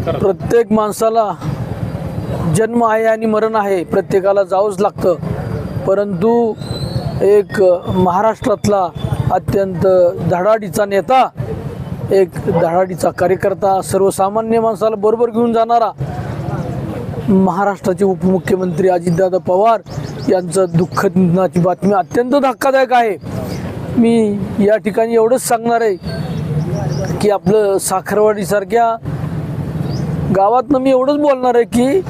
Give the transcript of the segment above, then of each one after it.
प्रत्येक माणसाला जन्म आहे आणि मरण आहे, प्रत्येकाला जावंच लागतं. परंतु एक महाराष्ट्रातला अत्यंत धडाडीचा नेता, एक धडाडीचा कार्यकर्ता, सर्वसामान्य माणसाला बरोबर घेऊन जाणारा महाराष्ट्राचे उपमुख्यमंत्री अजितदादा पवार यांचं दुःखद निधनाची बातमी अत्यंत धक्कादायक आहे. मी या ठिकाणी एवढंच सांगणार आहे की आपलं साखरवाडीसारख्या गावातनं मी एवढंच बोलणार आहे की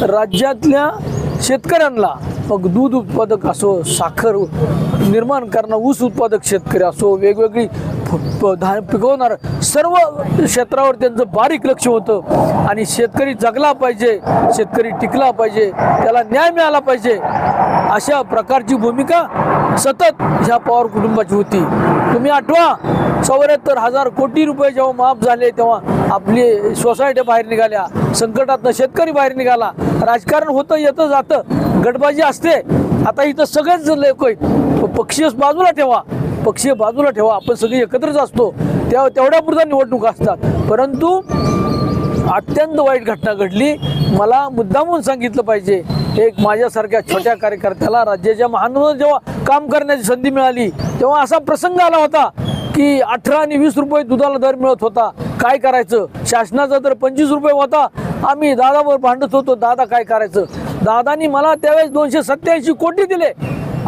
राज्यातल्या शेतकऱ्यांना, मग दूध उत्पादक असो, साखर निर्माण करणारा ऊस उत्पादक शेतकरी असो, वेगवेगळी धान पिकवणार, सर्व क्षेत्रावर त्यांचं बारीक लक्ष होतं. आणि शेतकरी जगला पाहिजे, शेतकरी टिकला पाहिजे, त्याला न्याय मिळाला पाहिजे, अशा प्रकारची भूमिका सतत ह्या पवार कुटुंबाची होती. तुम्ही आठवा, 74,000 कोटी रुपये जेव्हा माफ झाले तेव्हा आपली सोसायटी बाहेर निघाल्या, संकटातनं शेतकरी बाहेर निघाला. राजकारण होतं, येतं जातं, गटबाजी असते. आता इथं सगळेच लोक आहेत. पक्षीय बाजूला ठेवा, पक्षीय बाजूला ठेवा, आपण सगळे एकत्रच असतो, तेवढ्यापुरता निवडणूक असतात. परंतु अत्यंत वाईट घटना घडली. मला मुद्दामून सांगितलं पाहिजे, एक माझ्यासारख्या छोट्या कार्यकर्त्याला राज्याच्या महानगरात जेव्हा काम करण्याची संधी मिळाली तेव्हा असा प्रसंग आला होता की 18 आणि 20 रुपये दुधाला दर मिळत होता. काय करायचं? शासनाचा दर 25 रुपये होता. आम्ही दादावर भांडत होतो, दादा काय करायचं? दादानी मला त्यावेळेस 287 कोटी दिले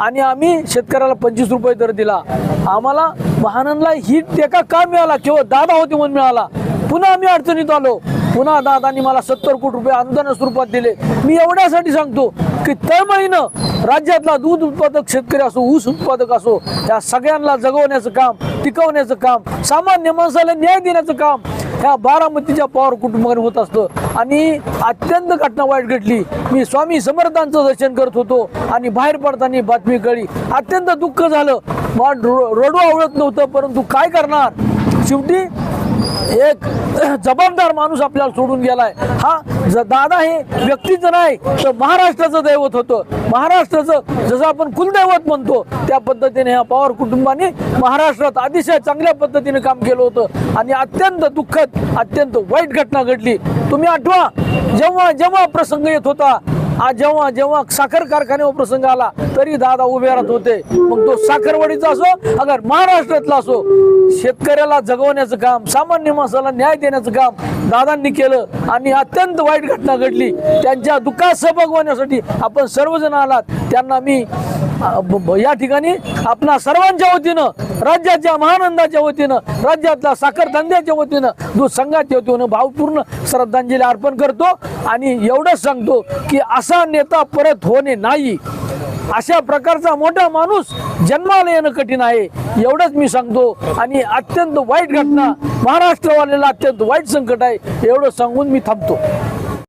आणि आम्ही शेतकऱ्याला 25 रुपये दर दिला. आम्हाला महानंदला ही टेका का मिळाला? केवळ दादा होते म्हणून मिळाला. पुन्हा आम्ही अडचणीत आलो, पुन्हा दादांनी मला 70 कोटी रुपये अनुदान स्वरूपात दिले. मी एवढ्यासाठी सांगतो की तळमळीनं राज्यातला दूध उत्पादक शेतकरी असो, ऊस उत्पादक असो, या सगळ्यांना जगवण्याचं काम, टिकवण्याचं काम, सामान्य माणसाला न्याय देण्याचं काम ह्या बारामतीच्या पवार कुटुंबाने होत असतं. आणि अत्यंत घटना वाईट घडली. मी स्वामी समर्थांचं दर्शन करत होतो आणि बाहेर पडताना बातमी कळली. अत्यंत दुःख झालं. रडू आवडत नव्हतं, परंतु काय करणार? शेवटी एक जबाबदार माणूस आपल्याला सोडून गेलाय. हा दादा हे व्यक्तीचं नाही तर महाराष्ट्राचं दैवत होतं. महाराष्ट्राचं जसं आपण कुलदैवत म्हणतो त्या पद्धतीने ह्या पवार कुटुंबाने महाराष्ट्रात अतिशय चांगल्या पद्धतीने काम केलं होतं. आणि अत्यंत दुःखद, अत्यंत वाईट घटना घडली. तुम्ही आठवा, जेव्हा जेव्हा प्रसंग येत होता, जेव्हा जेव्हा साखर कारखान्यावर प्रसंग आला तरी दादा उभे राहत होते. मग तो साखरवाडीचा असो, अगर महाराष्ट्रातला असो, शेतकऱ्याला जगवण्याचं काम, सामान्य माणसाला न्याय देण्याचं काम दादांनी केलं. आणि अत्यंत वाईट घटना घडली. त्यांच्या दुःखात सहभाग होण्यासाठी आपण सर्वजण आलात. त्यांना मी या ठिकाणी आपणा सर्वांच्या वतीनं, राज्याच्या महानंदाच्या वतीनं, राज्यातल्या साखर धंद्याच्या वतीनं, दूध संघाच्या वतीनं भावपूर्ण श्रद्धांजली अर्पण करतो. आणि एवढंच सांगतो की असा नेता परत होणे नाही. अशा प्रकारचा मोठा माणूस जन्माला येणं कठीण आहे, एवढंच मी सांगतो. आणि अत्यंत वाईट घटना, महाराष्ट्रवाल्याला अत्यंत वाईट संकट आहे, एवढं सांगून मी थांबतो.